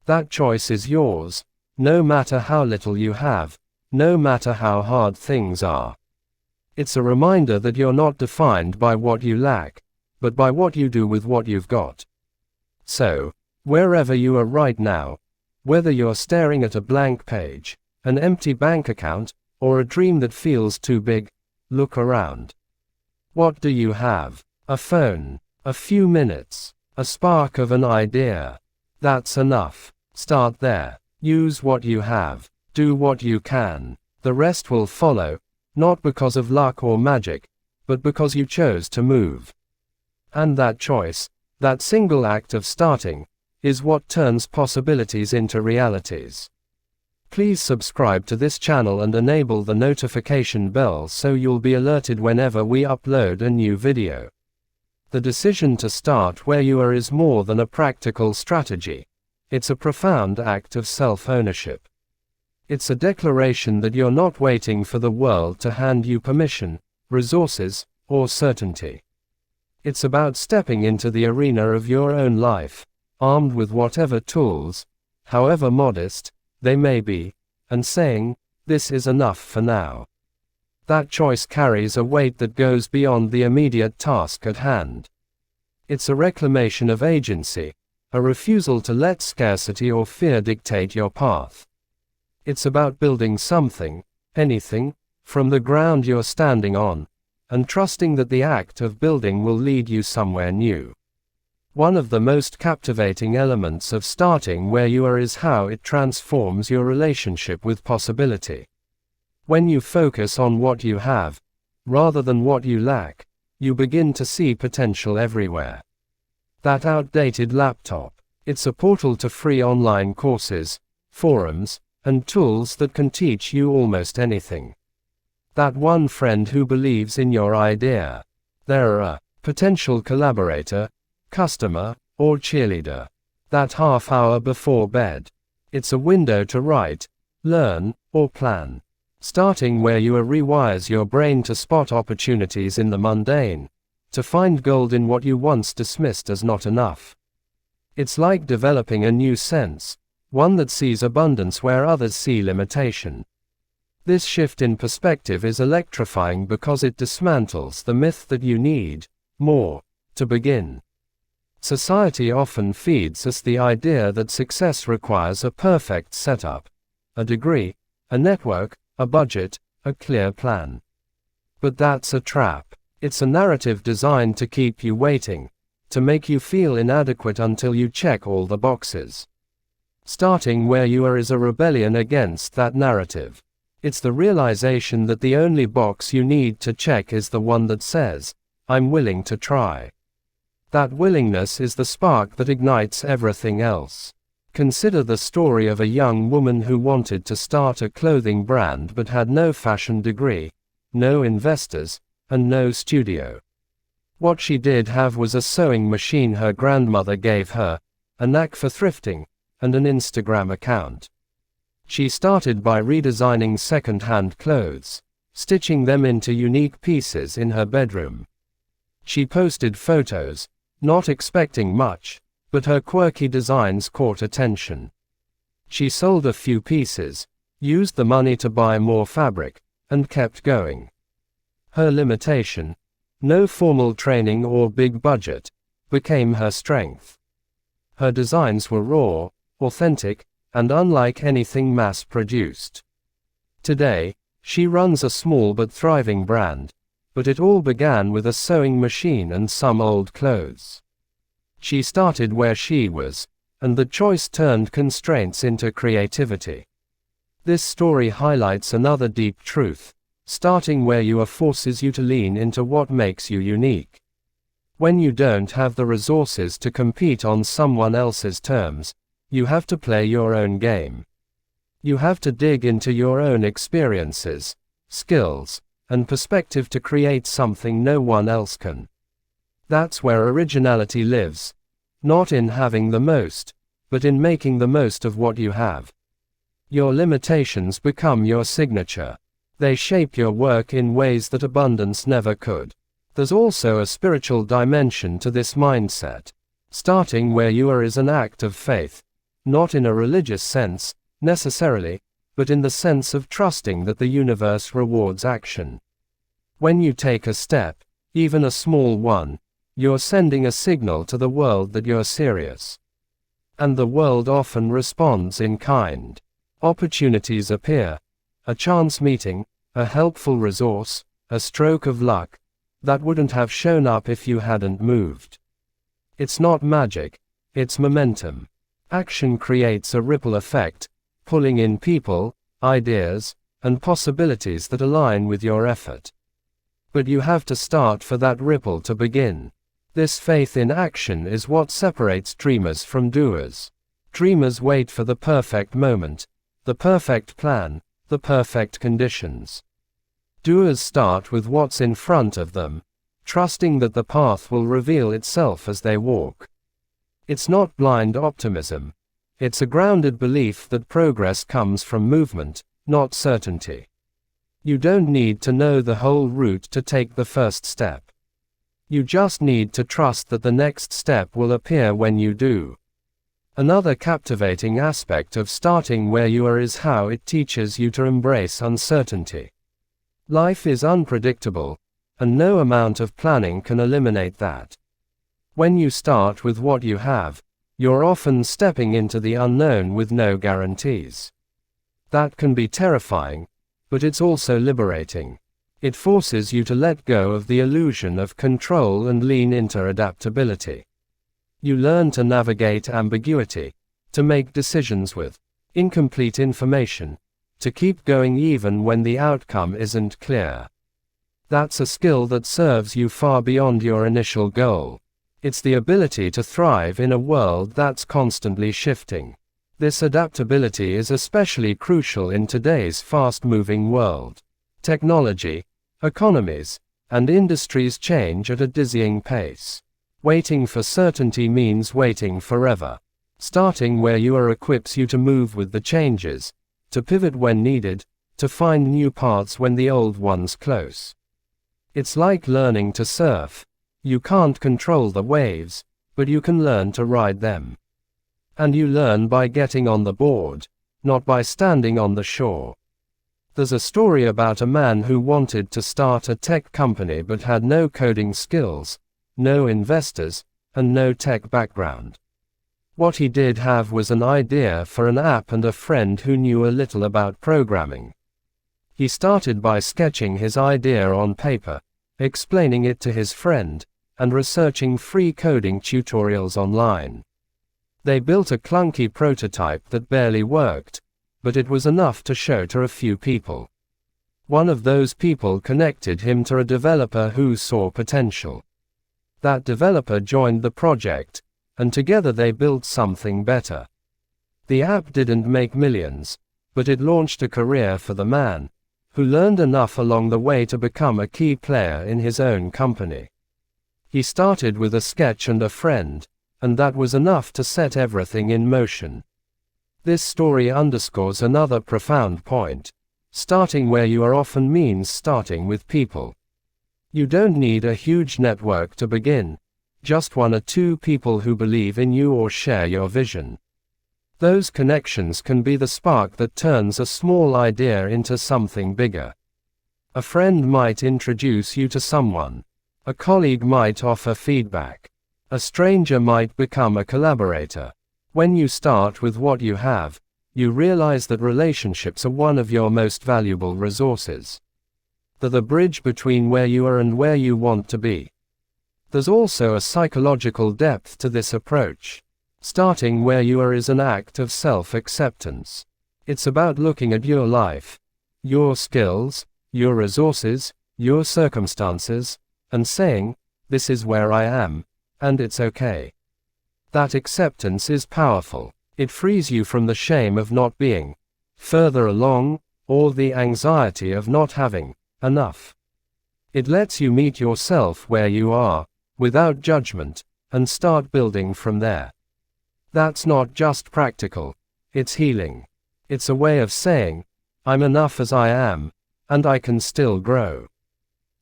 That choice is yours, no matter how little you have, no matter how hard things are. It's a reminder that you're not defined by what you lack, but by what you do with what you've got. So, wherever you are right now, Whether you're staring at a blank page, an empty bank account, or a dream that feels too big, look around. What do you have? A phone, a few minutes, a spark of an idea. That's enough. Start there. Use what you have. Do what you can. The rest will follow, not because of luck or magic, but because you chose to move. And that choice, that single act of starting, is what turns possibilities into realities. Please subscribe to this channel and enable the notification bell so you'll be alerted whenever we upload a new video. The decision to start where you are is more than a practical strategy. It's a profound act of self-ownership. It's a declaration that you're not waiting for the world to hand you permission, resources, or certainty. It's about stepping into the arena of your own life, armed with whatever tools, however modest, they may be, and saying, "This is enough for now." That choice carries a weight that goes beyond the immediate task at hand. It's a reclamation of agency, a refusal to let scarcity or fear dictate your path. It's about building something, anything, from the ground you're standing on, and trusting that the act of building will lead you somewhere new. One of the most captivating elements of starting where you are is how it transforms your relationship with possibility. When you focus on what you have, rather than what you lack, you begin to see potential everywhere. That outdated laptop, it's a portal to free online courses, forums, and tools that can teach you almost anything. That one friend who believes in your idea. They're a potential collaborator, customer, or cheerleader. That half hour before bed. It's a window to write, learn, or plan. Starting where you are rewires your brain to spot opportunities in the mundane, to find gold in what you once dismissed as not enough. It's like developing a new sense, one that sees abundance where others see limitation. This shift in perspective is electrifying because it dismantles the myth that you need more to begin. Society often feeds us the idea that success requires a perfect setup, a degree, a network, a budget, a clear plan. But that's a trap. It's a narrative designed to keep you waiting, to make you feel inadequate until you check all the boxes. Starting where you are is a rebellion against that narrative. It's the realization that the only box you need to check is the one that says, "I'm willing to try." That willingness is the spark that ignites everything else. Consider the story of a young woman who wanted to start a clothing brand but had no fashion degree, no investors, and no studio. What she did have was a sewing machine her grandmother gave her, a knack for thrifting, and an Instagram account. She started by redesigning second-hand clothes, stitching them into unique pieces in her bedroom. She posted photos, not expecting much, but her quirky designs caught attention. She sold a few pieces, used the money to buy more fabric, and kept going. Her limitation, no formal training or big budget, became her strength. Her designs were raw, authentic, and unlike anything mass-produced. Today, she runs a small but thriving brand, but it all began with a sewing machine and some old clothes. She started where she was, and the choice turned constraints into creativity. This story highlights another deep truth. Starting where you are forces you to lean into what makes you unique. When you don't have the resources to compete on someone else's terms, you have to play your own game. You have to dig into your own experiences, skills, and perspective to create something no one else can. That's where originality lives, not in having the most, but in making the most of what you have. Your limitations become your signature. They shape your work in ways that abundance never could. There's also a spiritual dimension to this mindset. Starting where you are is an act of faith, not in a religious sense, necessarily, but in the sense of trusting that the universe rewards action. When you take a step, even a small one, you're sending a signal to the world that you're serious. And the world often responds in kind. Opportunities appear. A chance meeting, a helpful resource, a stroke of luck, that wouldn't have shown up if you hadn't moved. It's not magic, it's momentum. Action creates a ripple effect, pulling in people, ideas, and possibilities that align with your effort. But you have to start for that ripple to begin. This faith in action is what separates dreamers from doers. Dreamers wait for the perfect moment, the perfect plan, the perfect conditions. Doers start with what's in front of them, trusting that the path will reveal itself as they walk. It's not blind optimism. It's a grounded belief that progress comes from movement, not certainty. You don't need to know the whole route to take the first step. You just need to trust that the next step will appear when you do. Another captivating aspect of starting where you are is how it teaches you to embrace uncertainty. Life is unpredictable, and no amount of planning can eliminate that. When you start with what you have, you're often stepping into the unknown with no guarantees. That can be terrifying, but it's also liberating. It forces you to let go of the illusion of control and lean into adaptability. You learn to navigate ambiguity, to make decisions with incomplete information, to keep going even when the outcome isn't clear. That's a skill that serves you far beyond your initial goal. It's the ability to thrive in a world that's constantly shifting. This adaptability is especially crucial in today's fast-moving world. Technology, economies, and industries change at a dizzying pace. Waiting for certainty means waiting forever. Starting where you are equips you to move with the changes, to pivot when needed, to find new paths when the old ones close. It's like learning to surf. You can't control the waves, but you can learn to ride them. And you learn by getting on the board, not by standing on the shore. There's a story about a man who wanted to start a tech company but had no coding skills, no investors, and no tech background. What he did have was an idea for an app and a friend who knew a little about programming. He started by sketching his idea on paper, explaining it to his friend, and researching free coding tutorials online. They built a clunky prototype that barely worked, but it was enough to show to a few people. One of those people connected him to a developer who saw potential. That developer joined the project, and together they built something better. The app didn't make millions, but it launched a career for the man, who learned enough along the way to become a key player in his own company. He started with a sketch and a friend, and that was enough to set everything in motion. This story underscores another profound point. Starting where you are often means starting with people. You don't need a huge network to begin, just one or two people who believe in you or share your vision. Those connections can be the spark that turns a small idea into something bigger. A friend might introduce you to someone. A colleague might offer feedback. A stranger might become a collaborator. When you start with what you have, you realize that relationships are one of your most valuable resources. They're the bridge between where you are and where you want to be. There's also a psychological depth to this approach. Starting where you are is an act of self-acceptance. It's about looking at your life, your skills, your resources, your circumstances, and saying, "This is where I am, and it's okay." That acceptance is powerful. It frees you from the shame of not being further along, or the anxiety of not having enough. It lets you meet yourself where you are, without judgment, and start building from there. That's not just practical, it's healing. It's a way of saying, "I'm enough as I am, and I can still grow."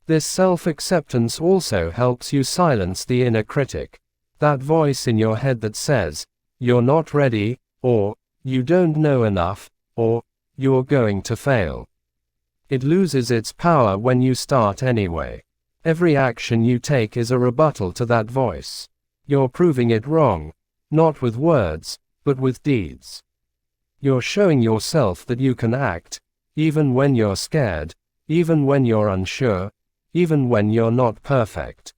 This self-acceptance also helps you silence the inner critic, that voice in your head that says, "You're not ready," or "You don't know enough," or "You're going to fail." It loses its power when you start anyway. Every action you take is a rebuttal to that voice. You're proving it wrong, not with words, but with deeds. You're showing yourself that you can act, even when you're scared, even when you're unsure, even when you're not perfect.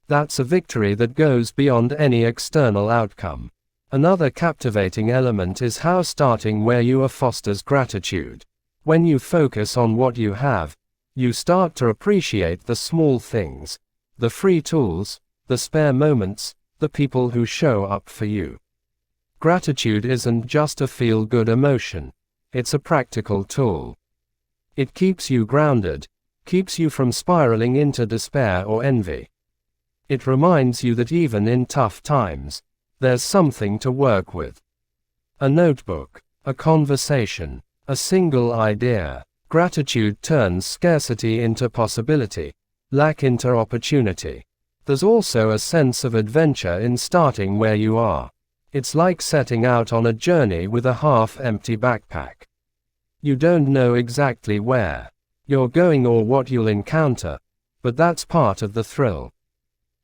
That's a victory that goes beyond any external outcome. Another captivating element is how starting where you are fosters gratitude. When you focus on what you have, you start to appreciate the small things, the free tools, the spare moments, the people who show up for you. Gratitude isn't just a feel-good emotion, it's a practical tool. It keeps you grounded, keeps you from spiraling into despair or envy. It reminds you that even in tough times, there's something to work with. A notebook, a conversation, a single idea. Gratitude turns scarcity into possibility, lack into opportunity. There's also a sense of adventure in starting where you are. It's like setting out on a journey with a half-empty backpack. You don't know exactly where you're going or what you'll encounter, but that's part of the thrill.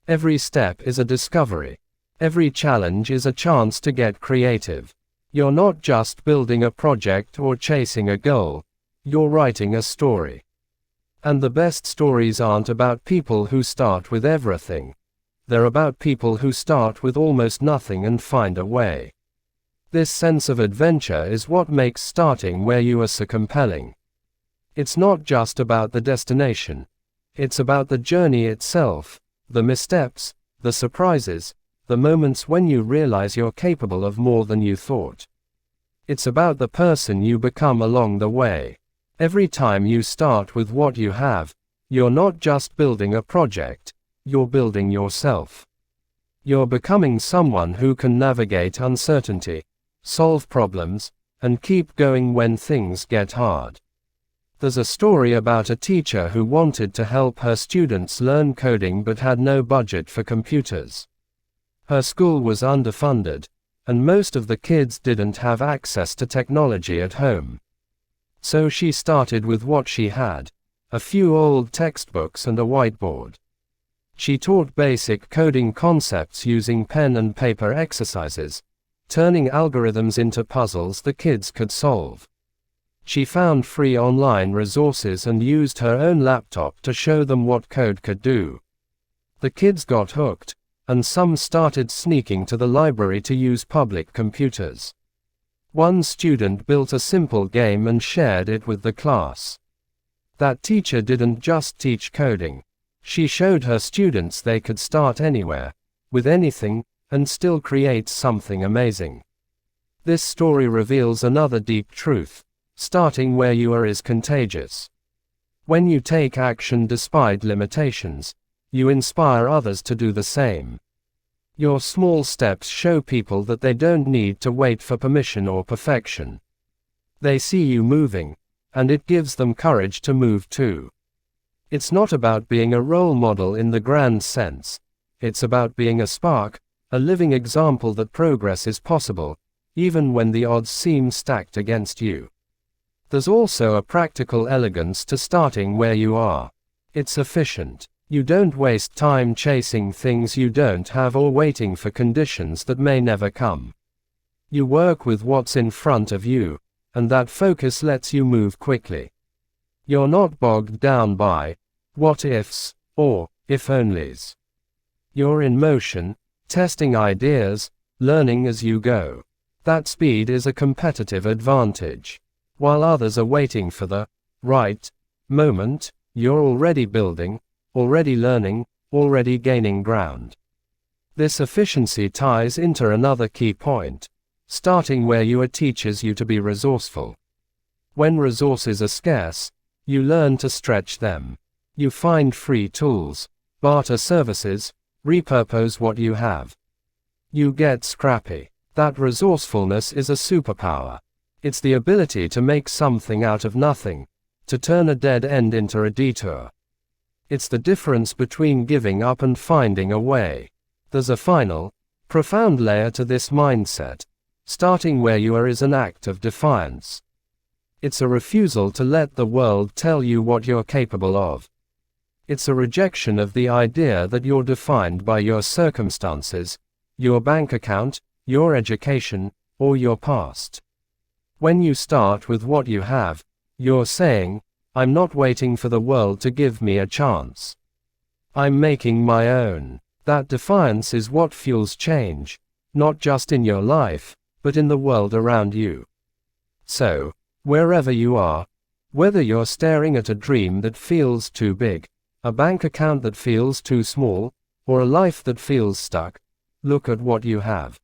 Every step is a discovery. Every challenge is a chance to get creative. You're not just building a project or chasing a goal, you're writing a story. And the best stories aren't about people who start with everything. They're about people who start with almost nothing and find a way. This sense of adventure is what makes starting where you are so compelling. It's not just about the destination. It's about the journey itself, the missteps, the surprises, the moments when you realize you're capable of more than you thought. It's about the person you become along the way. Every time you start with what you have, you're not just building a project, you're building yourself. You're becoming someone who can navigate uncertainty, solve problems, and keep going when things get hard. There's a story about a teacher who wanted to help her students learn coding but had no budget for computers. Her school was underfunded, and most of the kids didn't have access to technology at home. So she started with what she had, a few old textbooks and a whiteboard. She taught basic coding concepts using pen and paper exercises, turning algorithms into puzzles the kids could solve. She found free online resources and used her own laptop to show them what code could do. The kids got hooked, and some started sneaking to the library to use public computers. One student built a simple game and shared it with the class. That teacher didn't just teach coding. She showed her students they could start anywhere, with anything, and still create something amazing. This story reveals another deep truth. Starting where you are is contagious. When you take action despite limitations, you inspire others to do the same. Your small steps show people that they don't need to wait for permission or perfection. They see you moving, and it gives them courage to move too. It's not about being a role model in the grand sense. It's about being a spark, a living example that progress is possible, even when the odds seem stacked against you. There's also a practical elegance to starting where you are. It's efficient. You don't waste time chasing things you don't have or waiting for conditions that may never come. You work with what's in front of you, and that focus lets you move quickly. You're not bogged down by what ifs or if onlys. You're in motion, testing ideas, learning as you go. That speed is a competitive advantage. While others are waiting for the right moment, you're already building, already learning, already gaining ground. This efficiency ties into another key point. Starting where you are teaches you to be resourceful. When resources are scarce, you learn to stretch them. You find free tools, barter services, repurpose what you have. You get scrappy. That resourcefulness is a superpower. It's the ability to make something out of nothing, to turn a dead end into a detour. It's the difference between giving up and finding a way. There's a final, profound layer to this mindset. Starting where you are is an act of defiance. It's a refusal to let the world tell you what you're capable of. It's a rejection of the idea that you're defined by your circumstances, your bank account, your education, or your past. When you start with what you have, you're saying, I'm not waiting for the world to give me a chance. I'm making my own. That defiance is what fuels change, not just in your life, but in the world around you. So, wherever you are, whether you're staring at a dream that feels too big, a bank account that feels too small, or a life that feels stuck, look at what you have.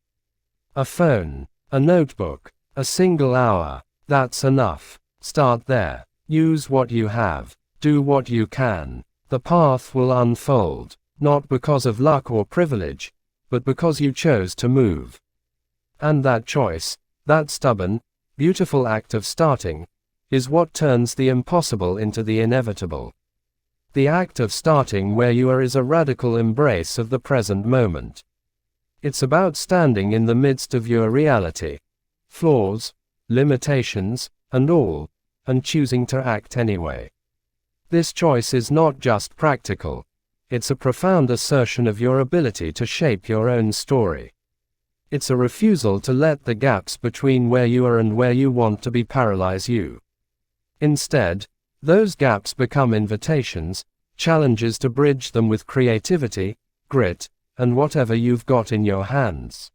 A phone, a notebook, a single hour, that's enough. Start there. Use what you have. Do what you can. The path will unfold, not because of luck or privilege, but because you chose to move. And that choice, that stubborn, beautiful act of starting, is what turns the impossible into the inevitable. The act of starting where you are is a radical embrace of the present moment. It's about standing in the midst of your reality, flaws, limitations, and all, and choosing to act anyway. This choice is not just practical, it's a profound assertion of your ability to shape your own story. It's a refusal to let the gaps between where you are and where you want to be paralyze you. Instead, those gaps become invitations, challenges to bridge them with creativity, grit, and whatever you've got in your hands.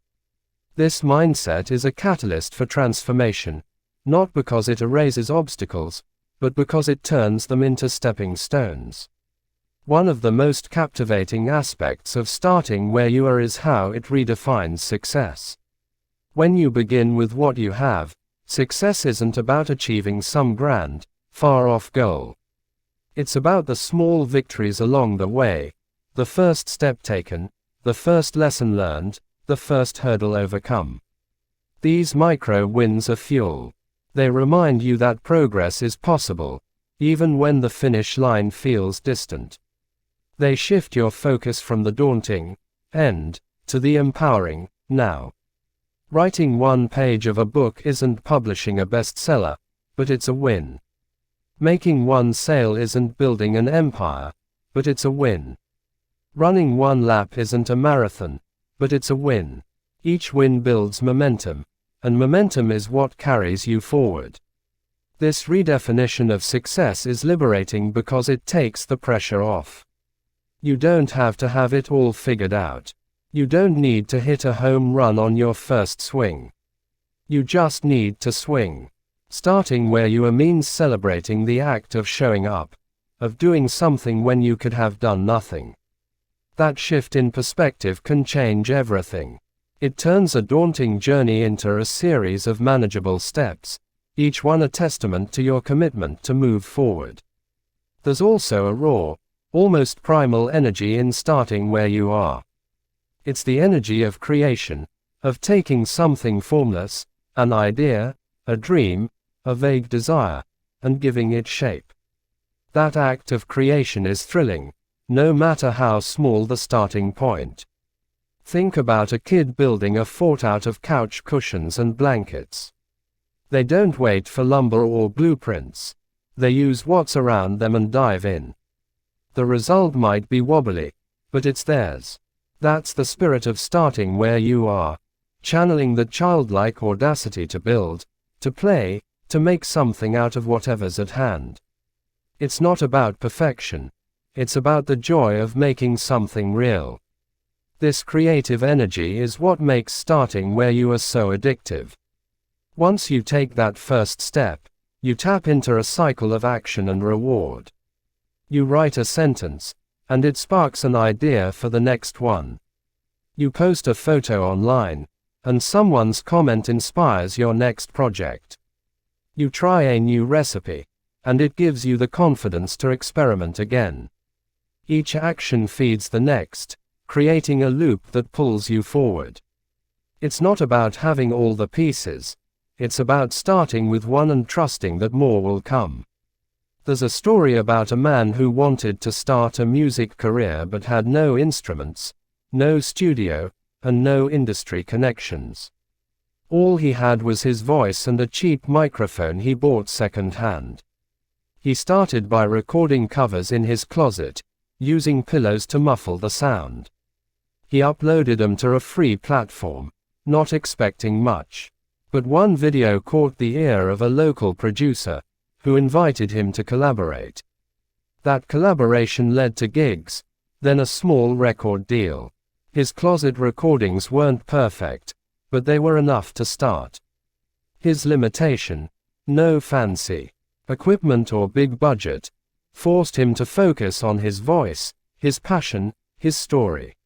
This mindset is a catalyst for transformation, not because it erases obstacles, but because it turns them into stepping stones. One of the most captivating aspects of starting where you are is how it redefines success. When you begin with what you have, success isn't about achieving some grand, far-off goal. It's about the small victories along the way, the first step taken, the first lesson learned, the first hurdle overcome. These micro wins are fuel. They remind you that progress is possible, even when the finish line feels distant. They shift your focus from the daunting end to the empowering now. Writing one page of a book isn't publishing a bestseller, but it's a win. Making one sale isn't building an empire, but it's a win. Running one lap isn't a marathon, but it's a win. Each win builds momentum, and momentum is what carries you forward. This redefinition of success is liberating because it takes the pressure off. You don't have to have it all figured out. You don't need to hit a home run on your first swing. You just need to swing. Starting where you are means celebrating the act of showing up, of doing something when you could have done nothing. That shift in perspective can change everything. It turns a daunting journey into a series of manageable steps, each one a testament to your commitment to move forward. There's also a raw, almost primal energy in starting where you are. It's the energy of creation, of taking something formless, an idea, a dream, a vague desire, and giving it shape. That act of creation is thrilling, no matter how small the starting point. Think about a kid building a fort out of couch cushions and blankets. They don't wait for lumber or blueprints. They use what's around them and dive in. The result might be wobbly, but it's theirs. That's the spirit of starting where you are, channeling the childlike audacity to build, to play, to make something out of whatever's at hand. It's not about perfection. It's about the joy of making something real. This creative energy is what makes starting where you are so addictive. Once you take that first step, you tap into a cycle of action and reward. You write a sentence, and it sparks an idea for the next one. You post a photo online, and someone's comment inspires your next project. You try a new recipe, and it gives you the confidence to experiment again. Each action feeds the next, creating a loop that pulls you forward. It's not about having all the pieces, it's about starting with one and trusting that more will come. There's a story about a man who wanted to start a music career but had no instruments, no studio, and no industry connections. All he had was his voice and a cheap microphone he bought second-hand. He started by recording covers in his closet, using pillows to muffle the sound. He uploaded them to a free platform, not expecting much. But one video caught the ear of a local producer, who invited him to collaborate. That collaboration led to gigs, then a small record deal. His closet recordings weren't perfect, but they were enough to start. His limitation, no fancy equipment or big budget, forced him to focus on his voice, his passion, his story.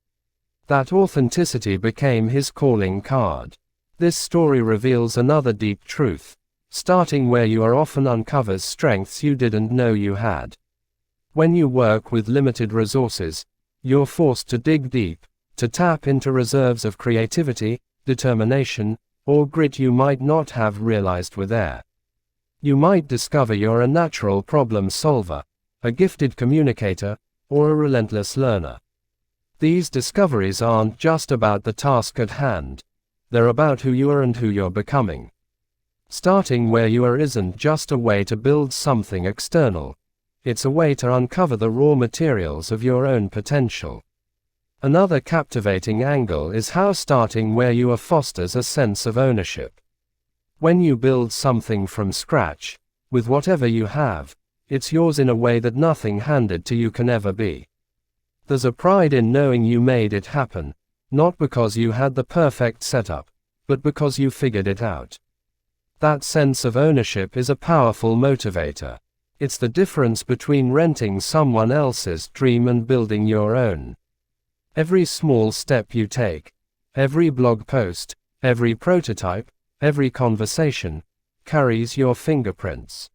That authenticity became his calling card. This story reveals another deep truth. Starting where you are often uncovers strengths you didn't know you had. When you work with limited resources, you're forced to dig deep, to tap into reserves of creativity, determination, or grit you might not have realized were there. You might discover you're a natural problem solver, a gifted communicator, or a relentless learner. These discoveries aren't just about the task at hand. They're about who you are and who you're becoming. Starting where you are isn't just a way to build something external. It's a way to uncover the raw materials of your own potential. Another captivating angle is how starting where you are fosters a sense of ownership. When you build something from scratch, with whatever you have, it's yours in a way that nothing handed to you can ever be. There's a pride in knowing you made it happen, not because you had the perfect setup, but because you figured it out. That sense of ownership is a powerful motivator. It's the difference between renting someone else's dream and building your own. Every small step you take, every blog post, every prototype, every conversation, carries your fingerprints.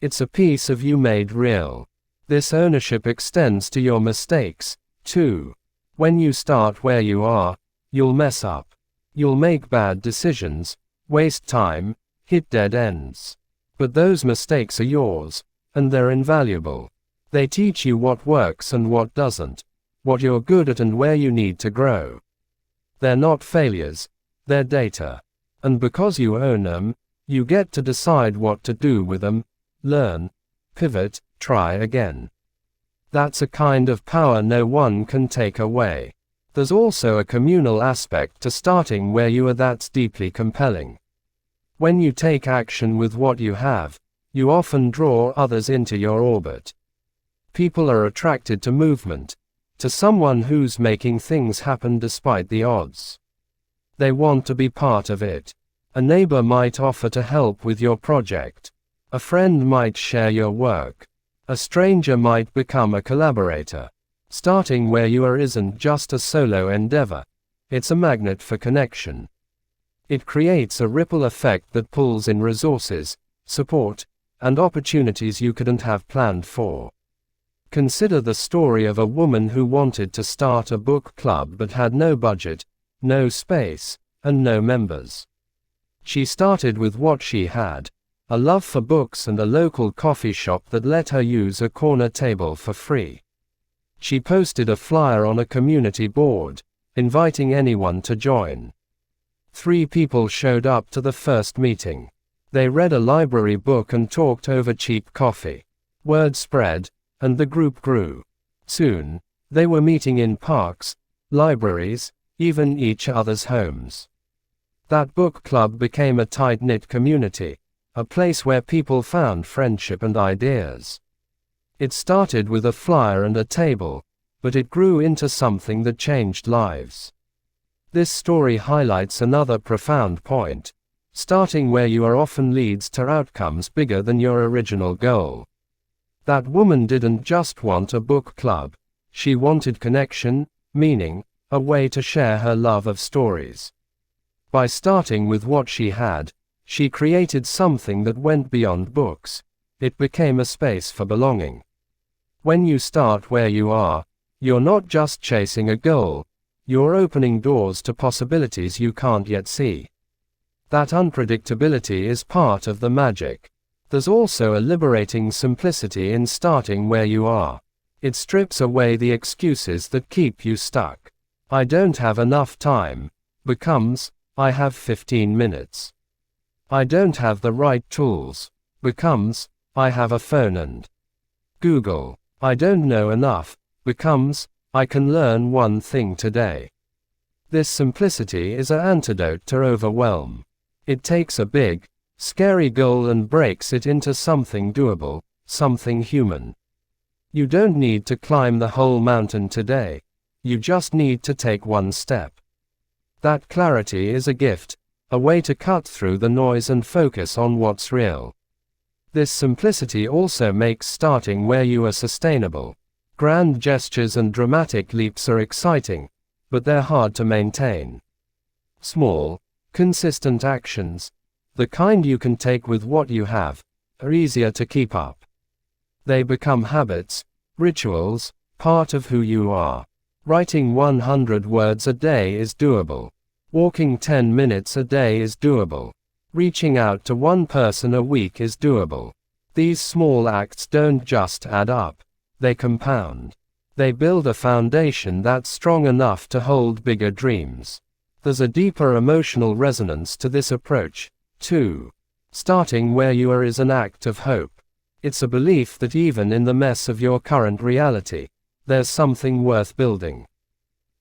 It's a piece of you made real. This ownership extends to your mistakes, too. When you start where you are, you'll mess up. You'll make bad decisions, waste time, hit dead ends. But those mistakes are yours, and they're invaluable. They teach you what works and what doesn't, what you're good at and where you need to grow. They're not failures, they're data. And because you own them, you get to decide what to do with them, learn, pivot, try again. That's a kind of power no one can take away. There's also a communal aspect to starting where you are that's deeply compelling. When you take action with what you have, you often draw others into your orbit. People are attracted to movement, to someone who's making things happen despite the odds. They want to be part of it. A neighbor might offer to help with your project. A friend might share your work. A stranger might become a collaborator. Starting where you are isn't just a solo endeavor. It's a magnet for connection. It creates a ripple effect that pulls in resources, support, and opportunities you couldn't have planned for. Consider the story of a woman who wanted to start a book club but had no budget, no space, and no members. She started with what she had, a love for books and a local coffee shop that let her use a corner table for free. She posted a flyer on a community board, inviting anyone to join. 3 people showed up to the first meeting. They read a library book and talked over cheap coffee. Word spread, and the group grew. Soon, they were meeting in parks, libraries, even each other's homes. That book club became a tight-knit community, a place where people found friendship and ideas. It started with a flyer and a table, but it grew into something that changed lives. This story highlights another profound point. Starting where you are often leads to outcomes bigger than your original goal. That woman didn't just want a book club. She wanted connection, meaning, a way to share her love of stories. By starting with what she had, she created something that went beyond books. It became a space for belonging. When you start where you are, you're not just chasing a goal, you're opening doors to possibilities you can't yet see. That unpredictability is part of the magic. There's also a liberating simplicity in starting where you are. It strips away the excuses that keep you stuck. I don't have enough time becomes, I have 15 minutes. I don't have the right tools becomes, I have a phone and Google. I don't know enough becomes, I can learn one thing today. This simplicity is an antidote to overwhelm. It takes a big, scary goal and breaks it into something doable, something human. You don't need to climb the whole mountain today. You just need to take one step. That clarity is a gift, a way to cut through the noise and focus on what's real. This simplicity also makes starting where you are sustainable. Grand gestures and dramatic leaps are exciting, but they're hard to maintain. Small, consistent actions, the kind you can take with what you have, are easier to keep up. They become habits, rituals, part of who you are. Writing 100 words a day is doable. Walking 10 minutes a day is doable. Reaching out to one person a week is doable. These small acts don't just add up, they compound. They build a foundation that's strong enough to hold bigger dreams. There's a deeper emotional resonance to this approach, too. Starting where you are is an act of hope. It's a belief that even in the mess of your current reality, there's something worth building.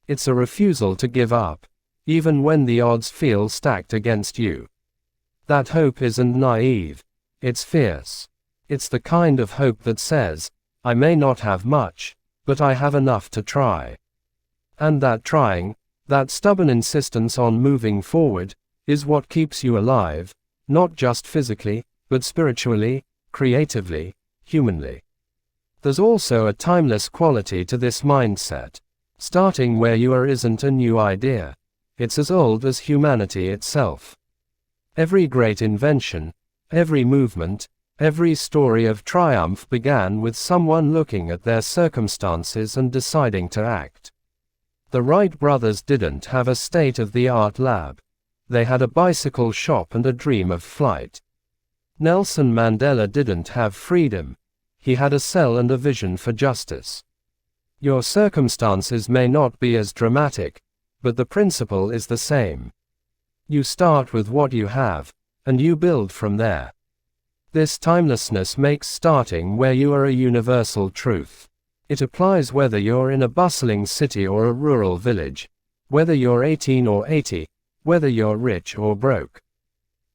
It's a refusal to give up, even when the odds feel stacked against you. That hope isn't naive, it's fierce. It's the kind of hope that says, I may not have much, but I have enough to try. And that trying, that stubborn insistence on moving forward, is what keeps you alive, not just physically, but spiritually, creatively, humanly. There's also a timeless quality to this mindset. Starting where you are isn't a new idea. It's as old as humanity itself. Every great invention, every movement, every story of triumph began with someone looking at their circumstances and deciding to act. The Wright brothers didn't have a state-of-the-art lab. They had a bicycle shop and a dream of flight. Nelson Mandela didn't have freedom. He had a cell and a vision for justice. Your circumstances may not be as dramatic, but the principle is the same. You start with what you have, and you build from there. This timelessness makes starting where you are a universal truth. It applies whether you're in a bustling city or a rural village, whether you're 18 or 80, whether you're rich or broke.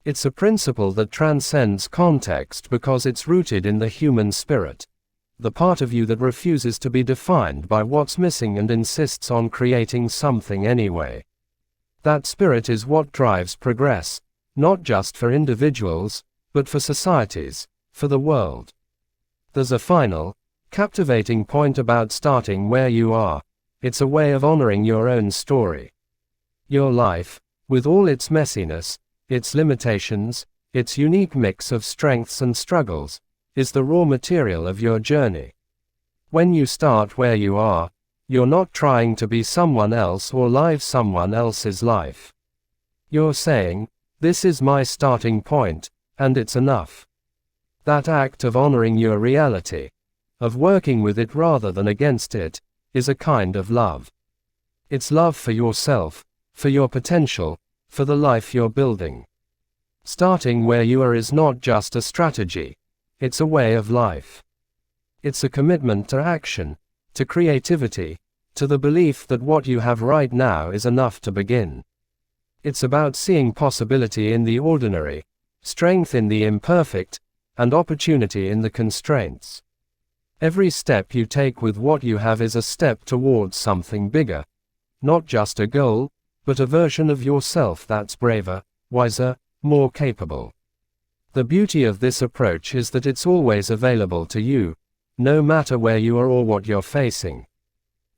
It's a principle that transcends context because it's rooted in the human spirit, the part of you that refuses to be defined by what's missing and insists on creating something anyway. That spirit is what drives progress, not just for individuals, but for societies, for the world. There's a final, captivating point about starting where you are. It's a way of honoring your own story. Your life, with all its messiness, its limitations, its unique mix of strengths and struggles, is the raw material of your journey. When you start where you are, you're not trying to be someone else or live someone else's life. You're saying, this is my starting point, and it's enough. That act of honoring your reality, of working with it rather than against it, is a kind of love. It's love for yourself, for your potential, for the life you're building. Starting where you are is not just a strategy, it's a way of life. It's a commitment to action, to creativity, to the belief that what you have right now is enough to begin. It's about seeing possibility in the ordinary, strength in the imperfect, and opportunity in the constraints. Every step you take with what you have is a step towards something bigger, not just a goal, but a version of yourself that's braver, wiser, more capable. The beauty of this approach is that it's always available to you, no matter where you are or what you're facing.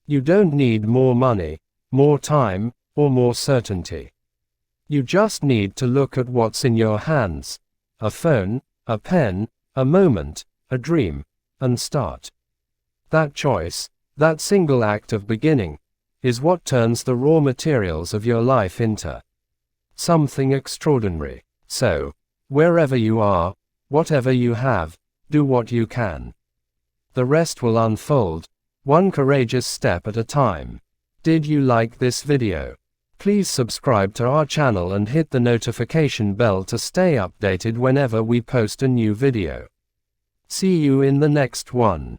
You don't need more money, more time, or more certainty. You just need to look at what's in your hands, a phone, a pen, a moment, a dream, and start. That choice, that single act of beginning, is what turns the raw materials of your life into something extraordinary. So, wherever you are, whatever you have, do what you can. The rest will unfold, one courageous step at a time. Did you like this video? Please subscribe to our channel and hit the notification bell to stay updated whenever we post a new video. See you in the next one.